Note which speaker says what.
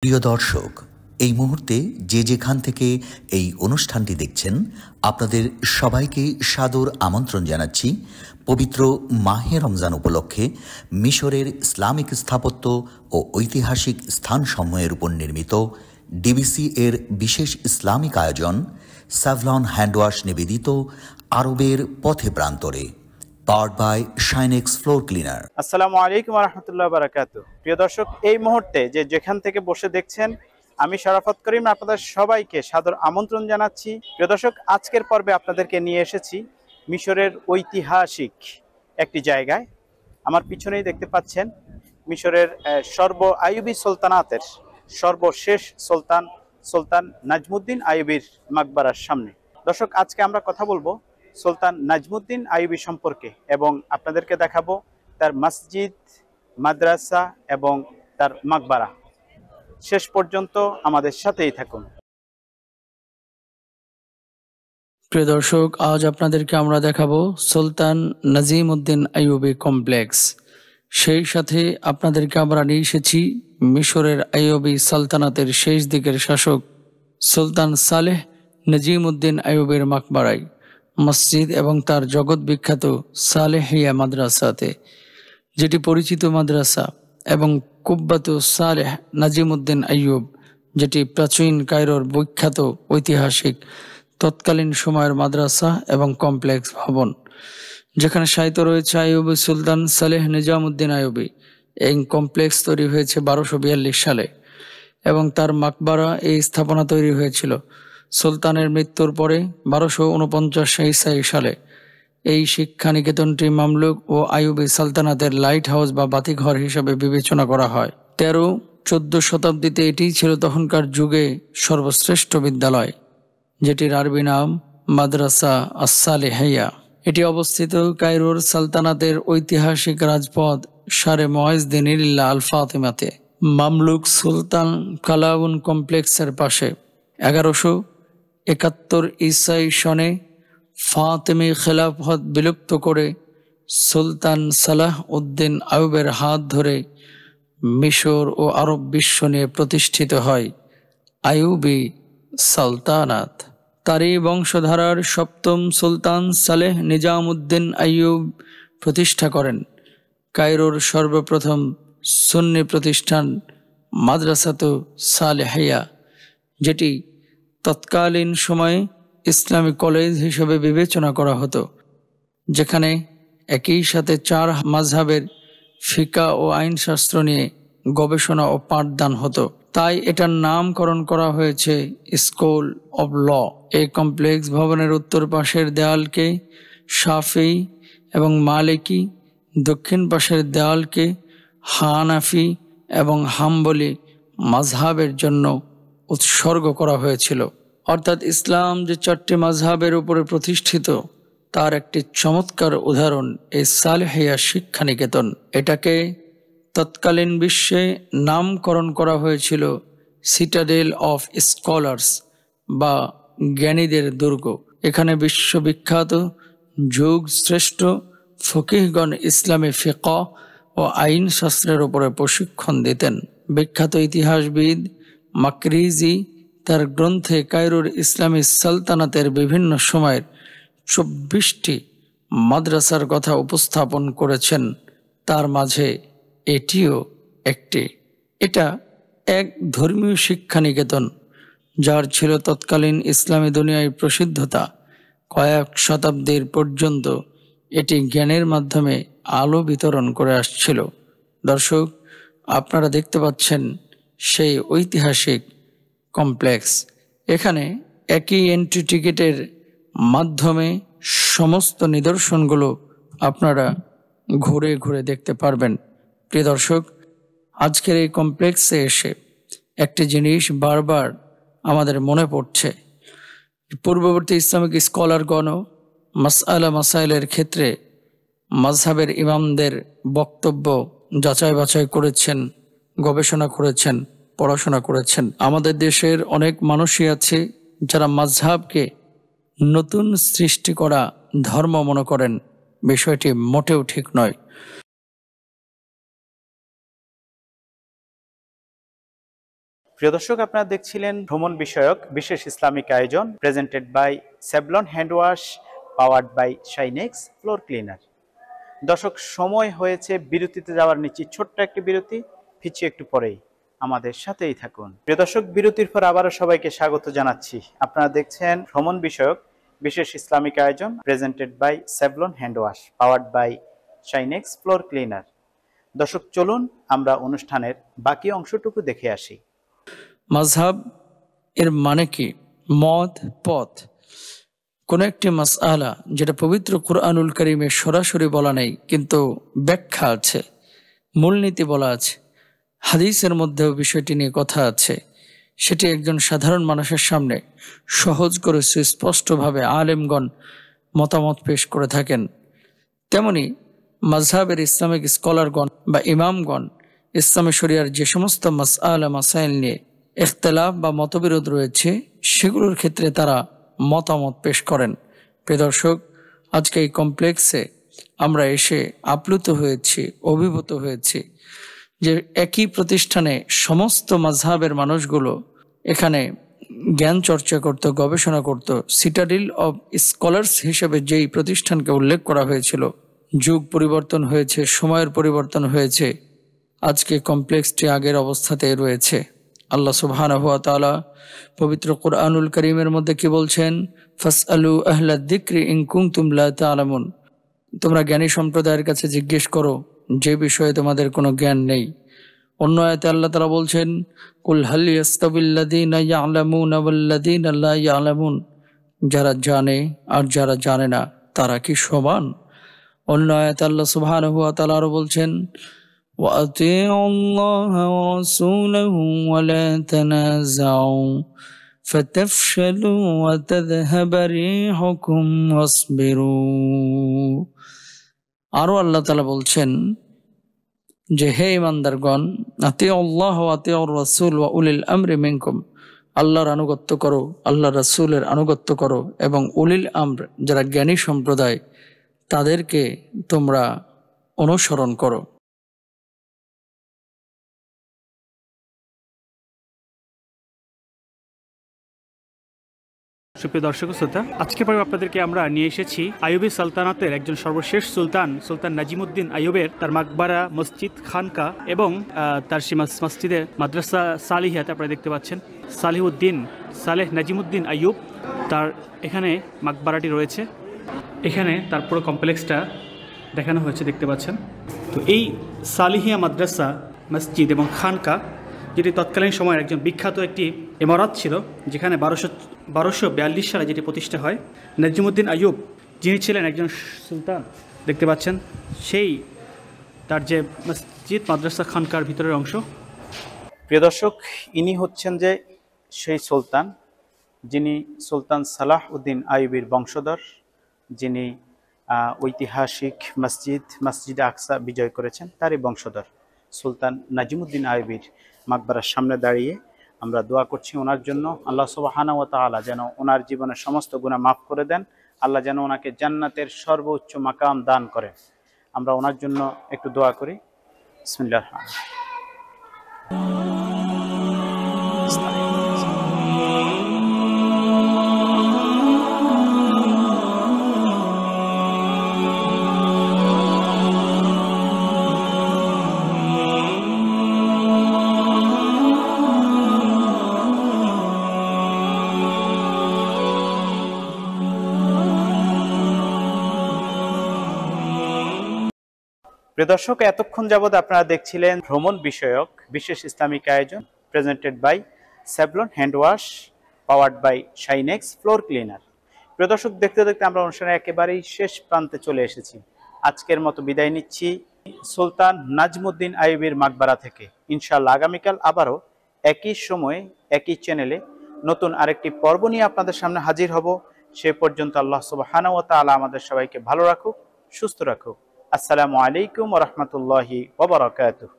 Speaker 1: প্রিয় দর্শক, এই মুহূর্তে যে যেখান থেকে এই অনুষ্ঠানটি দেখছেন আপনাদের সবাইকে সাদর আমন্ত্রণ জানাচ্ছি পবিত্র মাহে রমজান উপলক্ষে মিশরের ইসলামিক স্থাপত্য ও ঐতিহাসিক স্থানসমূহের উপর নির্মিত ডিবিসি এর বিশেষ ইসলামিক আয়োজন স্যাভলন হ্যান্ডওয়াশ নিবেদিত আরবের পথে প্রান্তরে, powered by Shinex floor cleaner.
Speaker 2: আসসালামু আলাইকুম ওয়া রাহমাতুল্লাহি ওয়া বারাকাতুহু। প্রিয় দর্শক, এই মুহূর্তে যে যেখান থেকে বসে দেখছেন, আমি শরাফত করিম আপনাদের সবাইকে সাদর আমন্ত্রণ জানাচ্ছি। প্রিয় দর্শক, আজকের পর্বে আপনাদেরকে নিয়ে এসেছি মিশরের ঐতিহাসিক একটি জায়গায়। আমার পিছনেই দেখতে পাচ্ছেন মিশরের আইয়ুবী সুলতানাতের সর্বশেষ সুলতান নাজমুদ্দিন আইয়ুবীর মাকবারার সামনে। দর্শক, আজকে আমরা কথা বলবো সুলতান নাজমুদ্দিন আইয়ুবী সম্পর্কে এবং আপনাদেরকে দেখাবো তার মসজিদ, মাদ্রাসা এবং তার মাকবারা। শেষ পর্যন্ত আমাদের সাথেই থাকুন।
Speaker 3: প্রিয় দর্শক, আজ আপনাদেরকে আমরা দেখাবো সুলতান নাজিমউদ্দিন আইয়ুবী কমপ্লেক্স। সেই সাথে আপনাদেরকে আমরা নিয়ে এসেছি মিশরের আইয়ুবী সালতানাতের শেষ দিকের শাসক সুলতান সালেহ নাজিমউদ্দিন আইয়ুবীর মাকবারায়, মসজিদ এবং তার জগৎ বিখ্যাত সালেহিয়া মাদ্রাসাতে, যেটি পরিচিত মাদ্রাসা, এবং কুব্বাতু সালেহ নাজিমউদ্দিন আইয়ুব, যেটি প্রাচীন কায়রোর বিখ্যাত ঐতিহাসিক তৎকালীন সময়ের মাদ্রাসা এবং কমপ্লেক্স ভবন, যেখানে সাহিত্য রয়েছে আইয়ুবী সুলতান সালেহ নিজামউদ্দিন আইয়ুবী। এই কমপ্লেক্স তৈরি হয়েছে 1242 সালে এবং তার মাকবারা এই স্থাপনা তৈরি হয়েছিল সুলতানের মৃত্যুর পরে 1249 সালে। এই শিক্ষা নিকেতনটি মামলুক ও আইয়ুবী সালতানাতের লাইট হাউস বা বাতিঘর হিসেবে বিবেচনা করা হয়। 13-14 শতাব্দীতে এটি ছিল তখনকার যুগে সর্বশ্রেষ্ঠ বিদ্যালয়, যেটির আরবি নাম মাদ্রাসা আস-সালেহিয়া। এটি অবস্থিত কায়রোর সালতানাতের ঐতিহাসিক রাজপথ শারে মুইজদ্দিনিল্লাহ আল ফাতিমাতে, মামলুক সুলতান কালাউন কমপ্লেক্সের পাশে। 1171 ঈসাই সনে ফাতেমি খেলাফত বিলুপ্ত করে সুলতান সালাহ উদ্দিন আইয়ুবের হাত ধরে মিশর ও আরব বিশ্ব নিয়ে প্রতিষ্ঠিত হয় আইয়ুবী সালতানাত। তারই বংশধারার 7ম সুলতান সালেহ নিজামউদ্দিন আইয়ুব প্রতিষ্ঠা করেন কায়রোর সর্বপ্রথম সুন্নি প্রতিষ্ঠান মাদ্রাসাতু সালেহিয়া, যেটি তৎকালীন সময়ে ইসলামী কলেজ হিসেবে বিবেচনা করা হতো, যেখানে একই সাথে 4 মাযহাবের ফিকা ও আইনশাস্ত্র নিয়ে গবেষণা ও পাঠদান হতো। তাই এটার নামকরণ করা হয়েছে স্কুল অব ল। এই কমপ্লেক্স ভবনের উত্তর পাশের দেয়ালকে শাফি এবং মালিকি, দক্ষিণ পাশের দেয়ালকে হানাফি এবং হাম্বলি মাযহাবের জন্য উৎসর্গ করা হয়েছিল। অর্থাৎ ইসলাম যে 4টি মাযহাবের উপরে প্রতিষ্ঠিত, তার একটি চমৎকার উদাহরণ এই সালেহিয়া শিক্ষা নিকেতন। এটাকে তৎকালীন বিশ্বে নামকরণ করা হয়েছিল সিটাডেল অফ স্কলার্স বা জ্ঞানীদের দুর্গ। এখানে বিশ্ববিখ্যাত যুগ শ্রেষ্ঠ ফকিহগণ ইসলামী ফিকহ ও আইন শাস্ত্রের উপরে প্রশিক্ষণ দিতেন। বিখ্যাত ইতিহাসবিদ মাকরিজি তার গ্রন্থে কায়রোর ইসলামী সালতানাতের বিভিন্ন সময়ের 24টি মাদ্রাসার কথা উপস্থাপন করেছেন। তার মাঝে এটিও একটি। এটা এক ধর্মীয় শিক্ষা নিকেতন, যার ছিল তৎকালীন ইসলামী দুনিয়ায় প্রসিদ্ধতা। কয়েক শতাব্দীর পর্যন্ত এটি জ্ঞানের মাধ্যমে আলো বিতরণ করে আসছিল। দর্শক, আপনারা দেখতে পাচ্ছেন সেই ঐতিহাসিক কমপ্লেক্স। এখানে একই এন্ট্রি টিকিটের মাধ্যমে সমস্ত নিদর্শনগুলো আপনারা ঘুরে ঘুরে দেখতে পারবেন। প্রিয় দর্শক, আজকের এই কমপ্লেক্সে এসে একটি জিনিস বারবার আমাদের মনে পড়ছে। পূর্ববর্তী ইসলামিক স্কলারগণও মাসাইলের ক্ষেত্রে মাযহাবের ইমামদের বক্তব্য যাচাই বাছাই করেছেন, গবেষণা করেছেন, পড়াশোনা করেছেন। আমাদের দেশের অনেক মানুষই আছে যারা মাযহাবকে নতুন সৃষ্টি করা ধর্ম মনে করেন। বিষয়টি মোটেও ঠিক নয়।
Speaker 2: প্রিয় দর্শক, আপনারা দেখছিলেন ভ্রমণ বিষয়ক বিশেষ ইসলামিক আয়োজন presented by Savlon hand wash, powered by Shinex floor cleaner. দর্শক, সময় হয়েছে বিরতিতে যাওয়ার, নিচ্ছি ছোট্ট একটি বিরতি, ফিরছি একটু পরেই, আমাদের সাথেই থাকুন। প্রিয় দর্শক, বিরতির পর আবারও সবাইকে স্বাগত জানাচ্ছি। আপনারা দেখছেন ভ্রমণ বিষয়ক বিশেষ ইসলামিক আয়োজন presented by Savlon hand wash, powered by Shinex floor cleaner. দর্শক, চলুন আমরা অনুষ্ঠানের বাকি অংশটুকু দেখে আসি।
Speaker 3: মাযহাব এর মানে কি? মত, পথ, কোন একটি মাসআলা যেটা পবিত্র কুরআনুল কারীমে সরাসরি বলা নেই কিন্তু ব্যাখ্যা আছে, মূলনীতি বলা আছে, হাদিসের মধ্যেও বিষয়টি নিয়ে কথা আছে, সেটি একজন সাধারণ মানুষের সামনে সহজ করে সুস্পষ্টভাবে আলেমগণ মতামত পেশ করে থাকেন। তেমনি মাযহাবের ইসলামিক স্কলারগণ বা ইমামগণ ইসলামী শরিয়ার যে সমস্ত মাসআলা মাসাইল নিয়ে ইখতিলাফ বা মতবিরোধ রয়েছে সেগুলোর ক্ষেত্রে তারা মতামত পেশ করেন। প্রিয় দর্শক, আজকে এই কমপ্লেক্সে আমরা এসে আপ্লুত হয়েছি, অভিভূত হয়েছি যে একই প্রতিষ্ঠানে সমস্ত মাযহাবের মানুষগুলো এখানে জ্ঞান চর্চা করত, গবেষণা করত। সিটাডিল অব স্কলার্স হিসেবে যেই প্রতিষ্ঠানকে উল্লেখ করা হয়েছিল, যুগ পরিবর্তন হয়েছে, সময়ের পরিবর্তন হয়েছে, আজকে কমপ্লেক্সটি আগের অবস্থাতেই রয়েছে। আল্লাহ সুবহানাহু ওয়া তাআলা পবিত্র কুরআনুল কারীমের মধ্যে কি বলছেন? ফাসআলু আহলাদ যিকরি ইন কুনতুম লা তা'লামুন, তোমরা জ্ঞানী সম্প্রদায়ের কাছে জিজ্ঞেস করো যে বিষয়ে তোমাদের কোনো জ্ঞান নেই। অন্য আয়াতে আল্লাহ তাআলা বলছেন, কুল হাল ইয়াস্তাবিল্লাযীনা ইয়া'লামুনা ওয়াল্লাযীনা লা ইয়া'লামুন, যারা জানে আর যারা জানে না তারা কি সমান? অন্য আয়াতে আল্লাহ সুবহানাহু ওয়া তাআলা আরো বলছেন, وأطيعوا الله ورسوله ولا تنازعوا فتفشلوا وتذهب ريحكم واصبروا। আরো আল্লাহ তাআলা বলছেন যে হে ঈমানদারগণ, আতিউল্লাহ ওয়া আতিউর রাসূল ওয়া উলিল আমরি মিনকুম, আল্লাহর আনুগত্য করো, আল্লাহর রাসূলের আনুগত্য করো এবং উলিল আমর যারা জ্ঞানী সম্প্রদায় তাদেরকে তোমরা অনুসরণ করো।
Speaker 4: সুপ্রিয় দর্শক শ্রোতা, আজকে পরে আপনাদেরকে আমরা নিয়ে এসেছি আইয়ুবী সালতানাতের একজন সর্বশেষ সুলতান নাজিমুদ্দিন আইয়ুবের তার মাকবারা, মসজিদ, খানকা এবং তার সেই মসজিদে মাদ্রাসা সালিহিয়াতে আপনারা দেখতে পাচ্ছেন সালিহুদ্দিন সালেহ নাজিমুদ্দিন আইয়ুব, তার এখানে মাকবারাটি রয়েছে। এখানে তার পুরো কমপ্লেক্সটা দেখানো হয়েছে, দেখতে পাচ্ছেন। তো এই সালিহিয়া মাদ্রাসা, মসজিদ এবং খানকা, যেটি তৎকালীন সময়ের একজন বিখ্যাত একটি ইমারত ছিল, যেখানে 1242 সালে যেটি প্রতিষ্ঠা হয়। নাজিমুদ্দিন আইয়ুব যিনি ছিলেন একজন সুলতান, দেখতে পাচ্ছেন সেই তার যে মসজিদ, মাদ্রাসা, খানকার ভিতরের অংশ।
Speaker 2: প্রিয় দর্শক, ইনি হচ্ছেন যে সেই সুলতান যিনি সুলতান সালাহউদ্দিন আইয়ুবীর বংশধর, যিনি ঐতিহাসিক মসজিদ আকসা বিজয় করেছেন, তারই বংশধর সুলতান নাজিমুদ্দিন আইয়ুবীর মাকবারার সামনে দাঁড়িয়ে আমরা দোয়া করছি ওনার জন্য। আল্লাহ সুবহানাহু ওয়া তাআলা যেন ওনার জীবনের সমস্ত গুনাহ মাফ করে দেন, আল্লাহ যেন ওনাকে জান্নাতের সর্বোচ্চ মাকাম দান করেন। আমরা ওনার জন্য একটু দোয়া করি। বিসমিল্লাহির রহমানির রহিম। প্রিয় দর্শক, এতক্ষণ যাবৎ আপনারা দেখছিলেন ভ্রমণ বিষয়ক বিশেষ ইসলামিক আয়োজন presented by Savlon hand wash, powered by Shinex floor cleaner. প্রিয় দর্শক, দেখতে দেখতে আমরা অনুষ্ঠানের একেবারেই শেষ প্রান্তে চলে এসেছি। আজকের মতো বিদায় নিচ্ছি সুলতান নাজমুদ্দিন আইয়ুবীর মাকবারা থেকে। ইনশাআল্লাহ আগামীকাল আবারও একই সময়ে একই চ্যানেলে নতুন আরেকটি পর্ব নিয়ে আপনাদের সামনে হাজির হব। সে পর্যন্ত আল্লাহ সুবহানাহু ওয়া তাআলা আমাদের সবাইকে ভালো রাখুক, সুস্থ রাখুক। আসসালামু আলাইকুম ওয়া রাহমাতুল্লাহি ওয়া বারাকাতুহু।